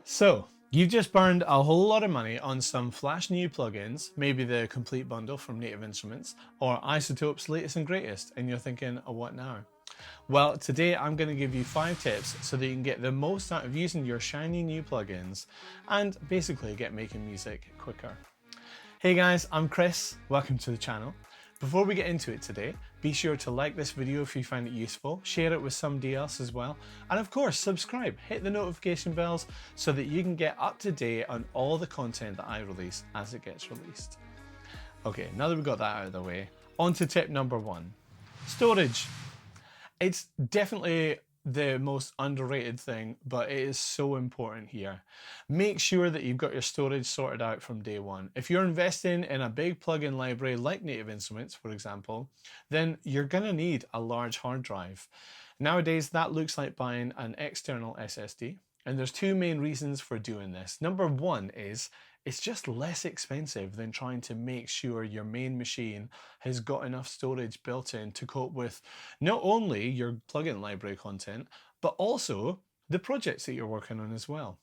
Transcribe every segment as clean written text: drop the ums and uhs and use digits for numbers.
So, you've just burned a whole lot of money on some flash new plugins, maybe the complete bundle from Native Instruments, or Isotope's latest and greatest, and you're thinking, oh, what now? Well, today I'm going to give you 5 tips so that you can get the most out of using your shiny new plugins and basically get making music quicker. Hey guys, I'm Chris, welcome to the channel. Before we get into it today, be sure to like this video if you find it useful, share it with somebody else as well, and of course subscribe, hit the notification bells so that you can get up to date on all the content that I release as it gets released. Okay, now that we've got that out of the way, on to tip number 1. Storage. It's definitely the most underrated thing, but it is so important here. Make sure that you've got your storage sorted out from day one. If you're investing in a big plugin library like Native Instruments, for example, then you're going to need a large hard drive. Nowadays, that looks like buying an external SSD. And there's 2 main reasons for doing this. Number 1 is it's just less expensive than trying to make sure your main machine has got enough storage built in to cope with not only your plugin library content, but also the projects that you're working on as well.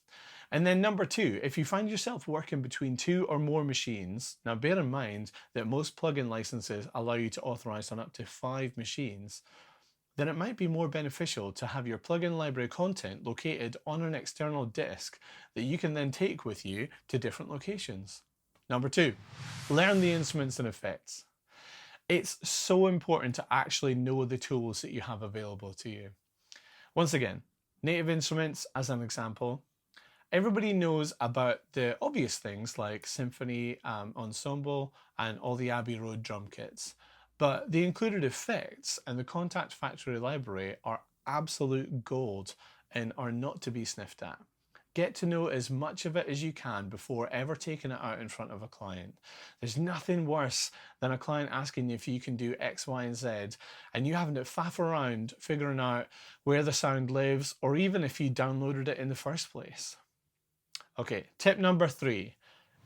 And then number 2, if you find yourself working between 2 or more machines, now bear in mind that most plugin licenses allow you to authorize on up to 5 machines, then it might be more beneficial to have your plugin library content located on an external disk that you can then take with you to different locations. Number 2, learn the instruments and effects. It's so important to actually know the tools that you have available to you. Once again, Native Instruments as an example. Everybody knows about the obvious things like Symphony, Ensemble, and all the Abbey Road drum kits. But the included effects and the Contact Factory library are absolute gold and are not to be sniffed at. Get to know as much of it as you can before ever taking it out in front of a client. There's nothing worse than a client asking you if you can do X, Y, and Z, and you having to faff around figuring out where the sound lives, or even if you downloaded it in the first place. Okay, tip number 3,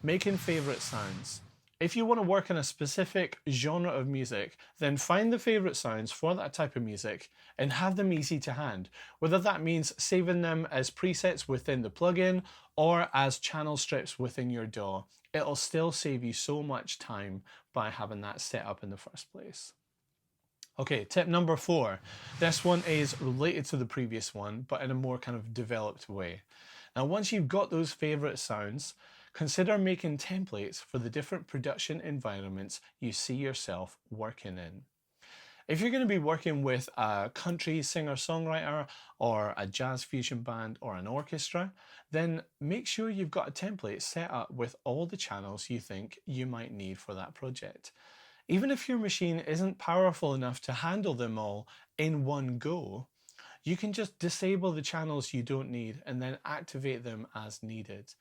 making favorite sounds. If you want to work in a specific genre of music, then find the favorite sounds for that type of music and have them easy to hand, whether that means saving them as presets within the plugin or as channel strips within your DAW. It'll still save you so much time by having that set up in the first place. Okay, tip number 4. This one is related to the previous one, but in a more kind of developed way. Now, once you've got those favorite sounds, consider making templates for the different production environments you see yourself working in. If you're going to be working with a country singer-songwriter or a jazz fusion band or an orchestra, then make sure you've got a template set up with all the channels you think you might need for that project. Even if your machine isn't powerful enough to handle them all in one go, you can just disable the channels you don't need and then activate them as needed.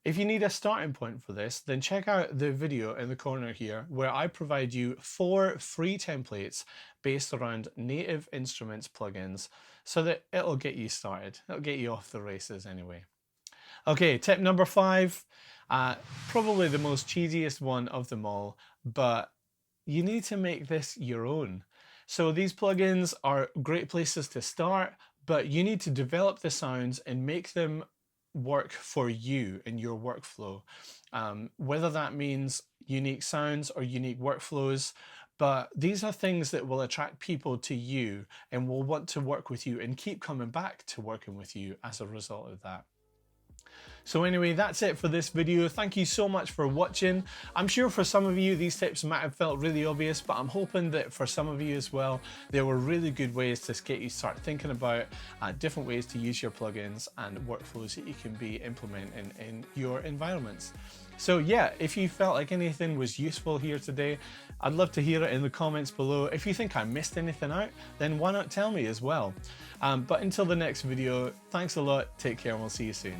If you need a starting point for this, then check out the video in the corner here where I provide you 4 free templates based around Native Instruments plugins so that it'll get you started. It'll get you off the races anyway. Okay, tip number 5, probably the most cheesiest one of them all, but you need to make this your own. So these plugins are great places to start, but you need to develop the sounds and make them work for you in your workflow. Whether that means unique sounds or unique workflows, but these are things that will attract people to you and will want to work with you and keep coming back to working with you as a result of that. So anyway, that's it for this video. Thank you so much for watching. I'm sure for some of you these tips might have felt really obvious, but I'm hoping that for some of you as well, there were really good ways to get you start thinking about different ways to use your plugins and workflows that you can be implementing in your environments. So yeah, if you felt like anything was useful here today, I'd love to hear it in the comments below. If you think I missed anything out, then why not tell me as well? But until the next video, thanks a lot, take care, and we'll see you soon.